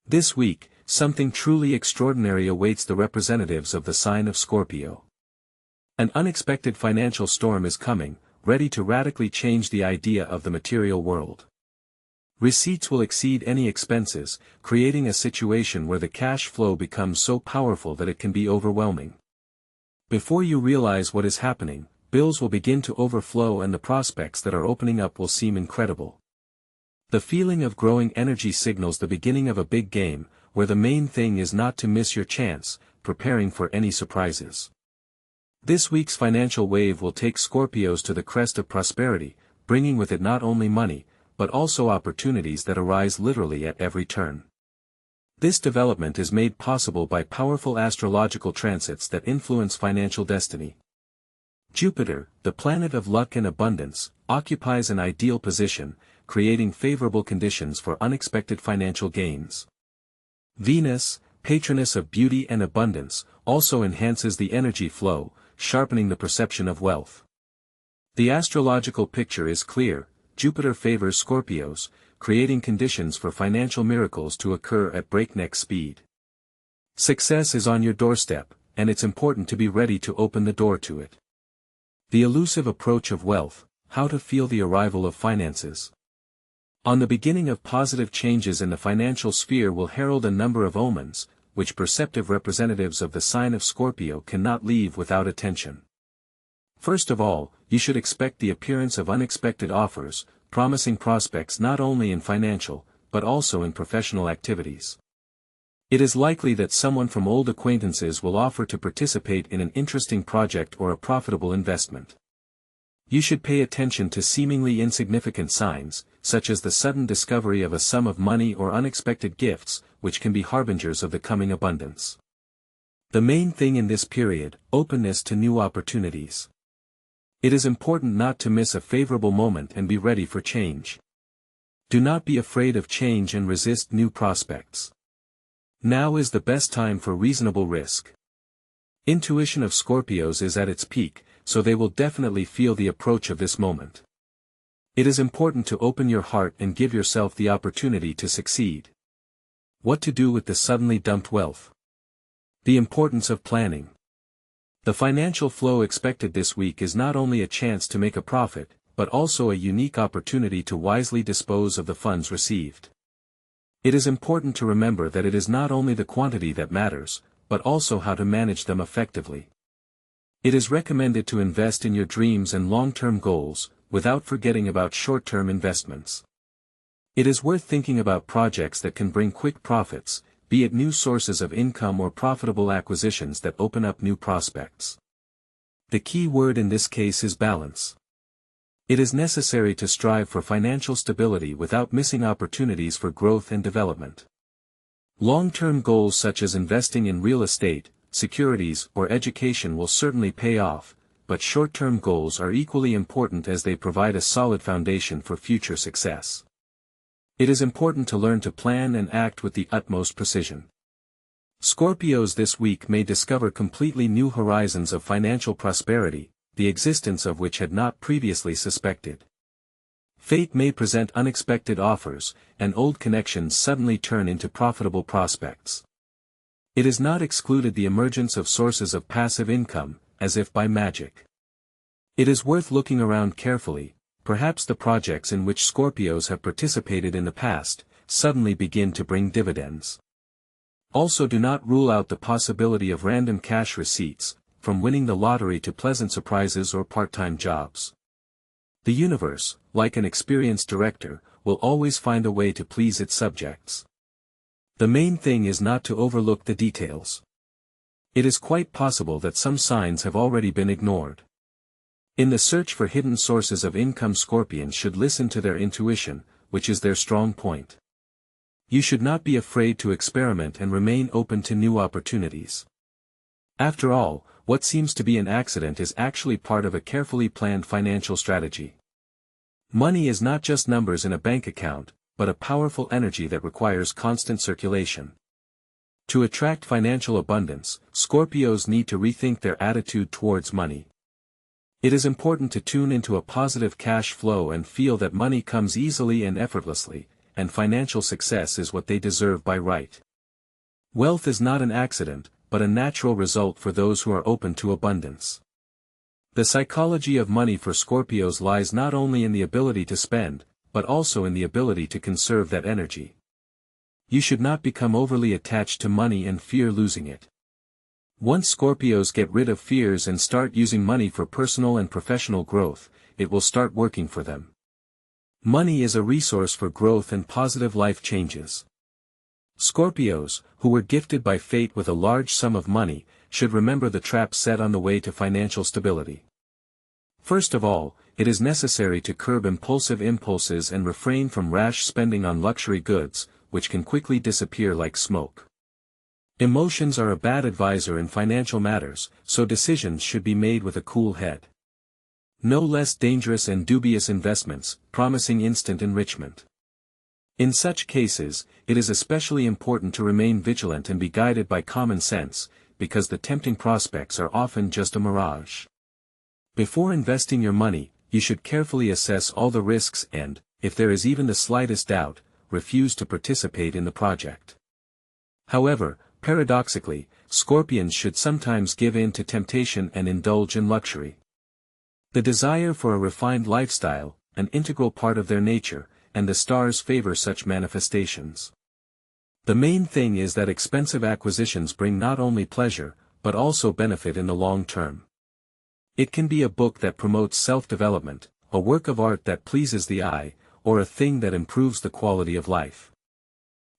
This week, something truly extraordinary awaits the representatives of the sign of Scorpio. An unexpected financial storm is coming, ready to radically change the idea of the material world. Receipts will exceed any expenses, creating a situation where the cash flow becomes so powerful that it can be overwhelming. Before you realize what is happening, bills will begin to overflow and the prospects that are opening up will seem incredible. The feeling of growing energy signals the beginning of a big game, where the main thing is not to miss your chance, preparing for any surprises. This week's financial wave will take Scorpios to the crest of prosperity, bringing with it not only money, but also opportunities that arise literally at every turn. This development is made possible by powerful astrological transits that influence financial destiny. Jupiter, the planet of luck and abundance, occupies an ideal position, creating favorable conditions for unexpected financial gains. Venus, patroness of beauty and abundance, also enhances the energy flow, sharpening the perception of wealth. The astrological picture is clear: Jupiter favors Scorpios, creating conditions for financial miracles to occur at breakneck speed. Success is on your doorstep, and it's important to be ready to open the door to it. The elusive approach of wealth: how to feel the arrival of finances. On the beginning of positive changes in the financial sphere will herald a number of omens, which perceptive representatives of the sign of Scorpio cannot leave without attention. First of all, you should expect the appearance of unexpected offers, promising prospects not only in financial, but also in professional activities. It is likely that someone from old acquaintances will offer to participate in an interesting project or a profitable investment. You should pay attention to seemingly insignificant signs, such as the sudden discovery of a sum of money or unexpected gifts, which can be harbingers of the coming abundance. The main thing in this period: openness to new opportunities. It is important not to miss a favorable moment and be ready for change. Do not be afraid of change and resist new prospects. Now is the best time for reasonable risk. Intuition of Scorpios is at its peak, so they will definitely feel the approach of this moment. It is important to open your heart and give yourself the opportunity to succeed. What to do with the suddenly dumped wealth? The importance of planning. The financial flow expected this week is not only a chance to make a profit, but also a unique opportunity to wisely dispose of the funds received. It is important to remember that it is not only the quantity that matters, but also how to manage them effectively. It is recommended to invest in your dreams and long-term goals, without forgetting about short-term investments. It is worth thinking about projects that can bring quick profits, be it new sources of income or profitable acquisitions that open up new prospects. The key word in this case is balance. It is necessary to strive for financial stability without missing opportunities for growth and development. Long-term goals such as investing in real estate, securities, or education will certainly pay off, but short-term goals are equally important as they provide a solid foundation for future success. It is important to learn to plan and act with the utmost precision. Scorpios this week may discover completely new horizons of financial prosperity, the existence of which had not previously suspected. Fate may present unexpected offers, and old connections suddenly turn into profitable prospects. It is not excluded the emergence of sources of passive income, as if by magic. It is worth looking around carefully. Perhaps the projects in which Scorpios have participated in the past, suddenly begin to bring dividends. Also, do not rule out the possibility of random cash receipts, from winning the lottery to pleasant surprises or part-time jobs. The universe, like an experienced director, will always find a way to please its subjects. The main thing is not to overlook the details. It is quite possible that some signs have already been ignored. In the search for hidden sources of income, Scorpions should listen to their intuition, which is their strong point. You should not be afraid to experiment and remain open to new opportunities. After all, what seems to be an accident is actually part of a carefully planned financial strategy. Money is not just numbers in a bank account, but a powerful energy that requires constant circulation. To attract financial abundance, Scorpios need to rethink their attitude towards money. It is important to tune into a positive cash flow and feel that money comes easily and effortlessly, and financial success is what they deserve by right. Wealth is not an accident, but a natural result for those who are open to abundance. The psychology of money for Scorpios lies not only in the ability to spend, but also in the ability to conserve that energy. You should not become overly attached to money and fear losing it. Once Scorpios get rid of fears and start using money for personal and professional growth, it will start working for them. Money is a resource for growth and positive life changes. Scorpios, who were gifted by fate with a large sum of money, should remember the traps set on the way to financial stability. First of all, it is necessary to curb impulsive impulses and refrain from rash spending on luxury goods, which can quickly disappear like smoke. Emotions are a bad advisor in financial matters, so decisions should be made with a cool head. No less dangerous and dubious investments, promising instant enrichment. In such cases, it is especially important to remain vigilant and be guided by common sense, because the tempting prospects are often just a mirage. Before investing your money, you should carefully assess all the risks and, if there is even the slightest doubt, refuse to participate in the project. However, paradoxically, Scorpions should sometimes give in to temptation and indulge in luxury. The desire for a refined lifestyle, an integral part of their nature, and the stars favor such manifestations. The main thing is that expensive acquisitions bring not only pleasure, but also benefit in the long term. It can be a book that promotes self-development, a work of art that pleases the eye, or a thing that improves the quality of life.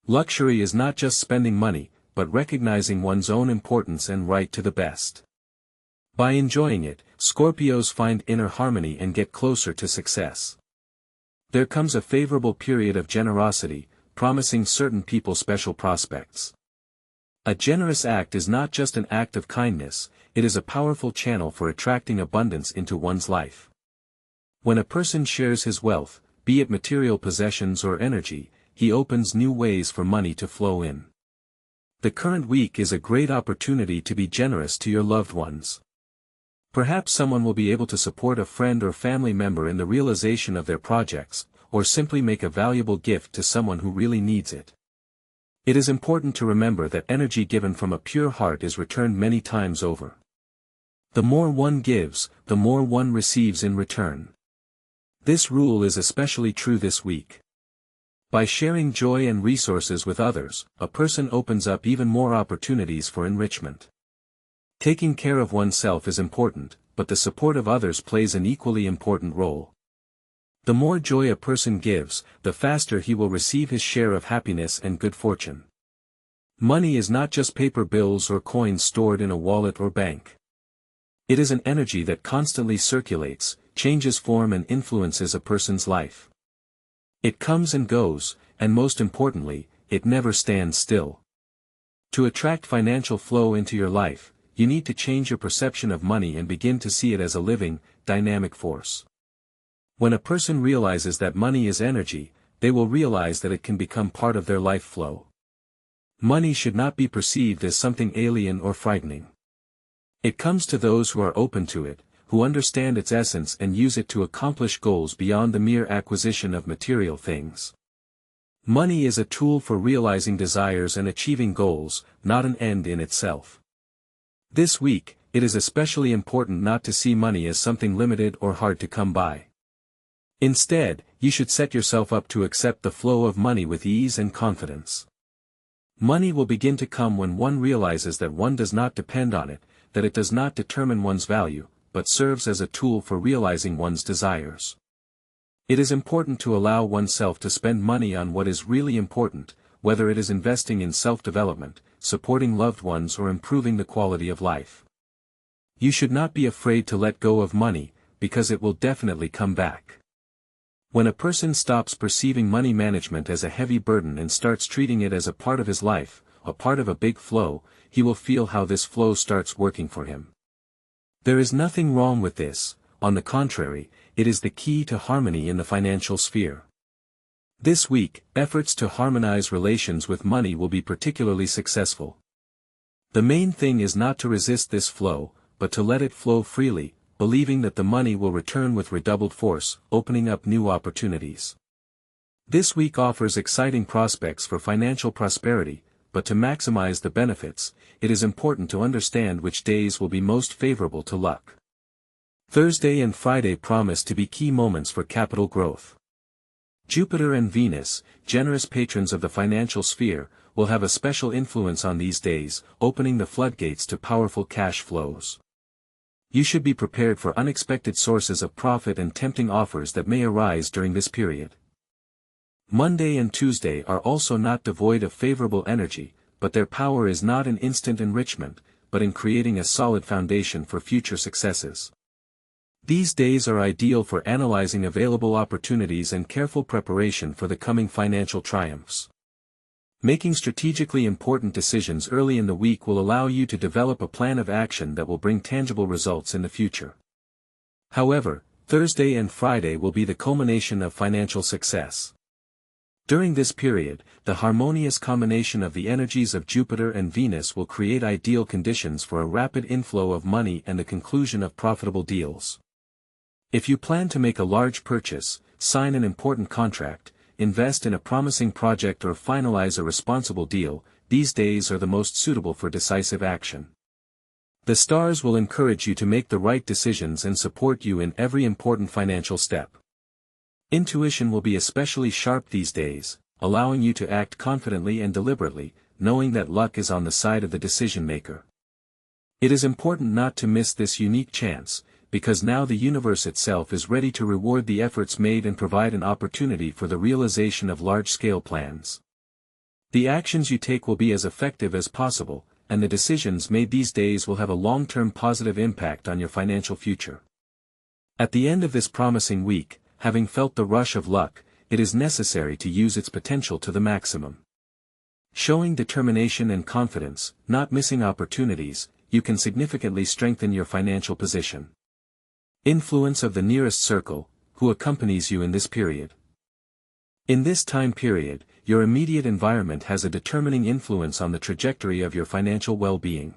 Luxury is not just spending money, but recognizing one's own importance and right to the best. By enjoying it, Scorpios find inner harmony and get closer to success. There comes a favorable period of generosity, promising certain people special prospects. A generous act is not just an act of kindness, it is a powerful channel for attracting abundance into one's life. When a person shares his wealth, be it material possessions or energy, he opens new ways for money to flow in. The current week is a great opportunity to be generous to your loved ones. Perhaps someone will be able to support a friend or family member in the realization of their projects, or simply make a valuable gift to someone who really needs it. It is important to remember that energy given from a pure heart is returned many times over. The more one gives, the more one receives in return. This rule is especially true this week. By sharing joy and resources with others, a person opens up even more opportunities for enrichment. Taking care of oneself is important, but the support of others plays an equally important role. The more joy a person gives, the faster he will receive his share of happiness and good fortune. Money is not just paper bills or coins stored in a wallet or bank. It is an energy that constantly circulates, changes form and influences a person's life. It comes and goes, and most importantly, it never stands still. To attract financial flow into your life, you need to change your perception of money and begin to see it as a living, dynamic force. When a person realizes that money is energy, they will realize that it can become part of their life flow. Money should not be perceived as something alien or frightening. It comes to those who are open to it, who understand its essence and use it to accomplish goals beyond the mere acquisition of material things. Money is a tool for realizing desires and achieving goals, not an end in itself. This week, it is especially important not to see money as something limited or hard to come by. Instead, you should set yourself up to accept the flow of money with ease and confidence. Money will begin to come when one realizes that one does not depend on it, that it does not determine one's value, but serves as a tool for realizing one's desires. It is important to allow oneself to spend money on what is really important, whether it is investing in self-development, supporting loved ones or improving the quality of life. You should not be afraid to let go of money, because it will definitely come back. When a person stops perceiving money management as a heavy burden and starts treating it as a part of his life, a part of a big flow, he will feel how this flow starts working for him. There is nothing wrong with this, on the contrary, it is the key to harmony in the financial sphere. This week, efforts to harmonize relations with money will be particularly successful. The main thing is not to resist this flow, but to let it flow freely, believing that the money will return with redoubled force, opening up new opportunities. This week offers exciting prospects for financial prosperity, but to maximize the benefits, it is important to understand which days will be most favorable to luck. Thursday and Friday promise to be key moments for capital growth. Jupiter and Venus, generous patrons of the financial sphere, will have a special influence on these days, opening the floodgates to powerful cash flows. You should be prepared for unexpected sources of profit and tempting offers that may arise during this period. Monday and Tuesday are also not devoid of favorable energy, but their power is not in instant enrichment, but in creating a solid foundation for future successes. These days are ideal for analyzing available opportunities and careful preparation for the coming financial triumphs. Making strategically important decisions early in the week will allow you to develop a plan of action that will bring tangible results in the future. However, Thursday and Friday will be the culmination of financial success. During this period, the harmonious combination of the energies of Jupiter and Venus will create ideal conditions for a rapid inflow of money and the conclusion of profitable deals. If you plan to make a large purchase, sign an important contract, invest in a promising project or finalize a responsible deal, these days are the most suitable for decisive action. The stars will encourage you to make the right decisions and support you in every important financial step. Intuition will be especially sharp these days, allowing you to act confidently and deliberately, knowing that luck is on the side of the decision maker. It is important not to miss this unique chance, because now the universe itself is ready to reward the efforts made and provide an opportunity for the realization of large-scale plans. The actions you take will be as effective as possible, and the decisions made these days will have a long-term positive impact on your financial future. At the end of this promising week, having felt the rush of luck, it is necessary to use its potential to the maximum. Showing determination and confidence, not missing opportunities, you can significantly strengthen your financial position. Influence of the nearest circle, who accompanies you in this period. In this time period, your immediate environment has a determining influence on the trajectory of your financial well-being.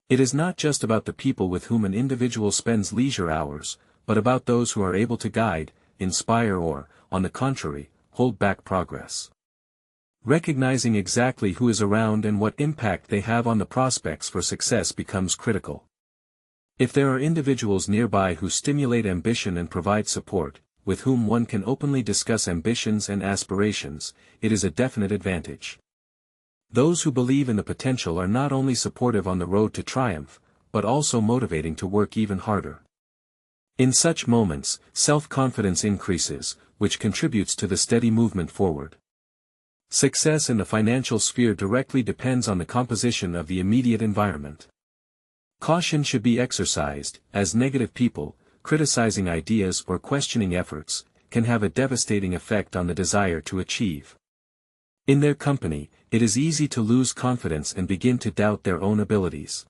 It is not just about the people with whom an individual spends leisure hours, but about those who are able to guide, inspire or, on the contrary, hold back progress. Recognizing exactly who is around and what impact they have on the prospects for success becomes critical. If there are individuals nearby who stimulate ambition and provide support, with whom one can openly discuss ambitions and aspirations, it is a definite advantage. Those who believe in the potential are not only supportive on the road to triumph, but also motivating to work even harder. In such moments, self-confidence increases, which contributes to the steady movement forward. Success in the financial sphere directly depends on the composition of the immediate environment. Caution should be exercised, as negative people, criticizing ideas or questioning efforts, can have a devastating effect on the desire to achieve. In their company, it is easy to lose confidence and begin to doubt their own abilities.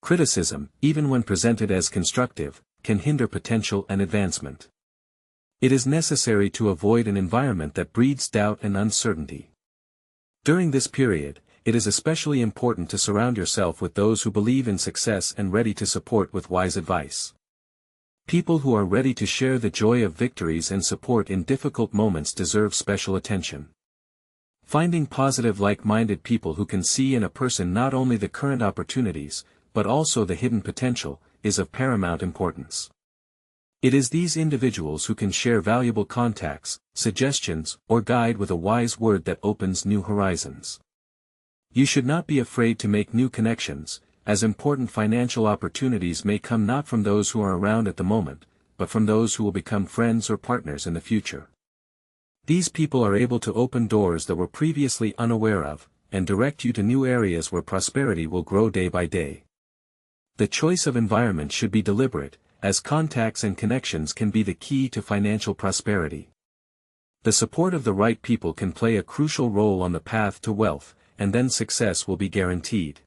Criticism, even when presented as constructive, can hinder potential and advancement. It is necessary to avoid an environment that breeds doubt and uncertainty. During this period, it is especially important to surround yourself with those who believe in success and ready to support with wise advice. People who are ready to share the joy of victories and support in difficult moments deserve special attention. Finding positive like-minded people who can see in a person not only the current opportunities, but also the hidden potential, is of paramount importance. It is these individuals who can share valuable contacts, suggestions, or guide with a wise word that opens new horizons. You should not be afraid to make new connections, as important financial opportunities may come not from those who are around at the moment, but from those who will become friends or partners in the future. These people are able to open doors that were previously unaware of, and direct you to new areas where prosperity will grow day by day. The choice of environment should be deliberate, as contacts and connections can be the key to financial prosperity. The support of the right people can play a crucial role on the path to wealth, and then success will be guaranteed.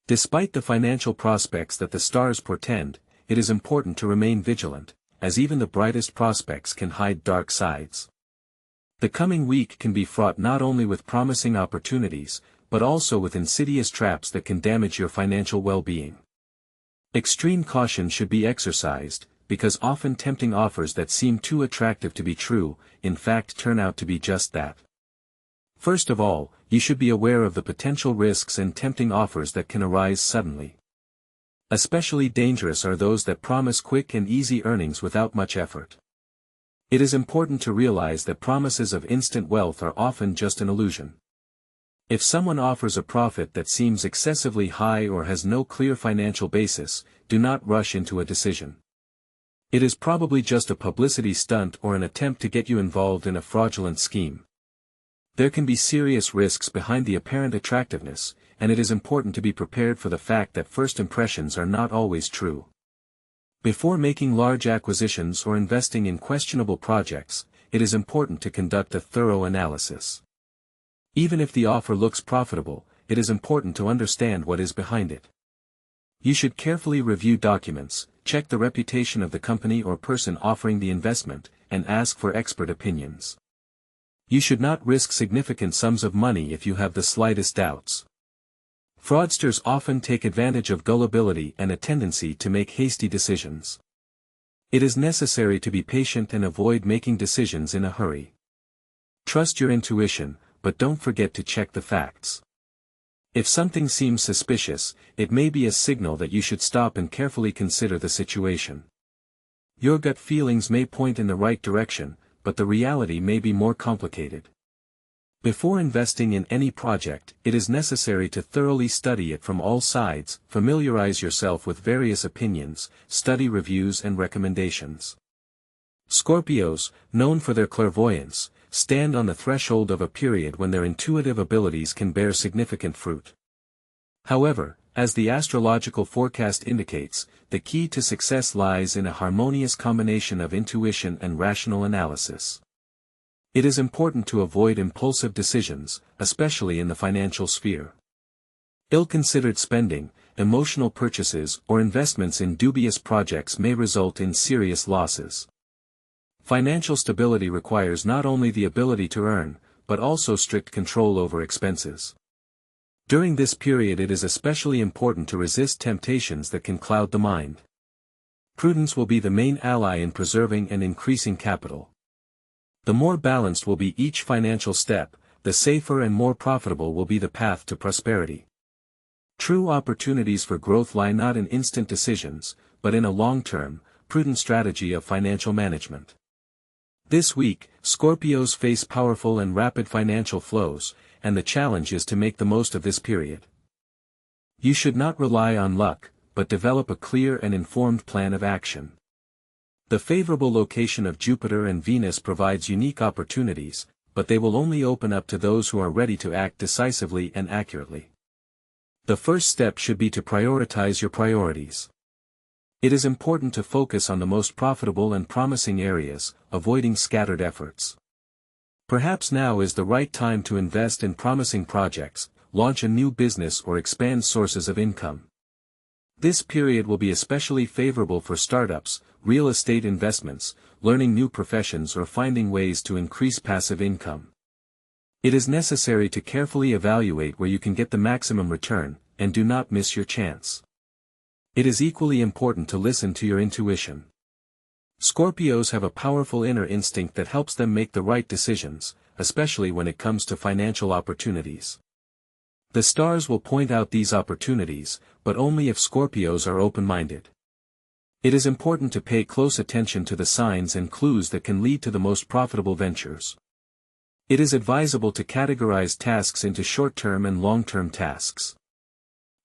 Despite the financial prospects that the stars portend, it is important to remain vigilant, as even the brightest prospects can hide dark sides. The coming week can be fraught not only with promising opportunities, but also with insidious traps that can damage your financial well-being. Extreme caution should be exercised, because often tempting offers that seem too attractive to be true, in fact turn out to be just that. First of all, you should be aware of the potential risks and tempting offers that can arise suddenly. Especially dangerous are those that promise quick and easy earnings without much effort. It is important to realize that promises of instant wealth are often just an illusion. If someone offers a profit that seems excessively high or has no clear financial basis, do not rush into a decision. It is probably just a publicity stunt or an attempt to get you involved in a fraudulent scheme. There can be serious risks behind the apparent attractiveness, and it is important to be prepared for the fact that first impressions are not always true. Before making large acquisitions or investing in questionable projects, it is important to conduct a thorough analysis. Even if the offer looks profitable, it is important to understand what is behind it. You should carefully review documents, check the reputation of the company or person offering the investment, and ask for expert opinions. You should not risk significant sums of money if you have the slightest doubts. Fraudsters often take advantage of gullibility and a tendency to make hasty decisions. It is necessary to be patient and avoid making decisions in a hurry. Trust your intuition, but don't forget to check the facts. If something seems suspicious, it may be a signal that you should stop and carefully consider the situation. Your gut feelings may point in the right direction, but the reality may be more complicated. Before investing in any project, it is necessary to thoroughly study it from all sides, familiarize yourself with various opinions, study reviews and recommendations. Scorpios, known for their clairvoyance, stand on the threshold of a period when their intuitive abilities can bear significant fruit. However, as the astrological forecast indicates, the key to success lies in a harmonious combination of intuition and rational analysis. It is important to avoid impulsive decisions, especially in the financial sphere. Ill-considered spending, emotional purchases or investments in dubious projects may result in serious losses. Financial stability requires not only the ability to earn, but also strict control over expenses. During this period it is especially important to resist temptations that can cloud the mind. Prudence will be the main ally in preserving and increasing capital. The more balanced will be each financial step, the safer and more profitable will be the path to prosperity. True opportunities for growth lie not in instant decisions, but in a long-term, prudent strategy of financial management. This week, Scorpios face powerful and rapid financial flows, and the challenge is to make the most of this period. You should not rely on luck, but develop a clear and informed plan of action. The favorable location of Jupiter and Venus provides unique opportunities, but they will only open up to those who are ready to act decisively and accurately. The first step should be to prioritize your priorities. It is important to focus on the most profitable and promising areas, avoiding scattered efforts. Perhaps now is the right time to invest in promising projects, launch a new business or expand sources of income. This period will be especially favorable for startups, real estate investments, learning new professions or finding ways to increase passive income. It is necessary to carefully evaluate where you can get the maximum return, and do not miss your chance. It is equally important to listen to your intuition. Scorpios have a powerful inner instinct that helps them make the right decisions, especially when it comes to financial opportunities. The stars will point out these opportunities, but only if Scorpios are open-minded. It is important to pay close attention to the signs and clues that can lead to the most profitable ventures. It is advisable to categorize tasks into short-term and long-term tasks.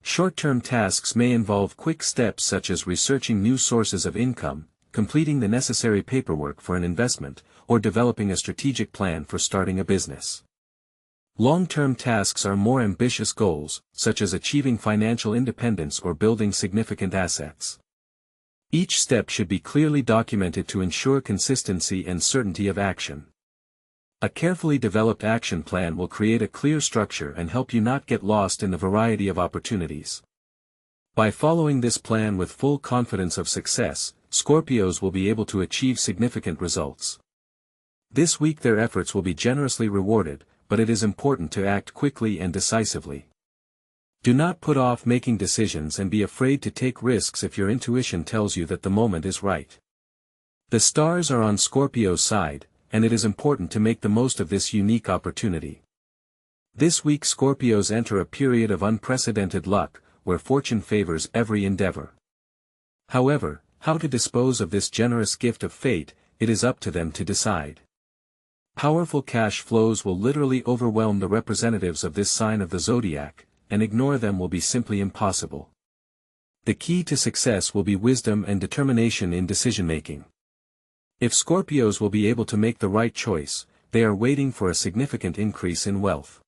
Short-term tasks may involve quick steps such as researching new sources of income, completing the necessary paperwork for an investment, or developing a strategic plan for starting a business. Long-term tasks are more ambitious goals, such as achieving financial independence or building significant assets. Each step should be clearly documented to ensure consistency and certainty of action. A carefully developed action plan will create a clear structure and help you not get lost in the variety of opportunities. By following this plan with full confidence of success, Scorpios will be able to achieve significant results. This week their efforts will be generously rewarded, but it is important to act quickly and decisively. Do not put off making decisions and be afraid to take risks if your intuition tells you that the moment is right. The stars are on Scorpio's side, and it is important to make the most of this unique opportunity. This week Scorpios enter a period of unprecedented luck, where fortune favors every endeavor. However, how to dispose of this generous gift of fate, it is up to them to decide. Powerful cash flows will literally overwhelm the representatives of this sign of the zodiac, and ignore them will be simply impossible. The key to success will be wisdom and determination in decision-making. If Scorpios will be able to make the right choice, they are waiting for a significant increase in wealth.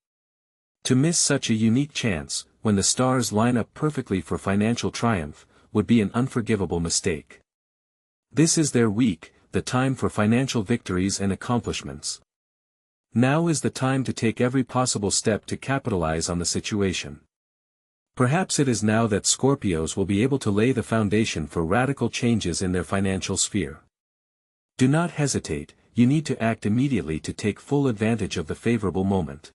To miss such a unique chance, when the stars line up perfectly for financial triumph, would be an unforgivable mistake. This is their week, the time for financial victories and accomplishments. Now is the time to take every possible step to capitalize on the situation. Perhaps it is now that Scorpios will be able to lay the foundation for radical changes in their financial sphere. Do not hesitate, you need to act immediately to take full advantage of the favorable moment.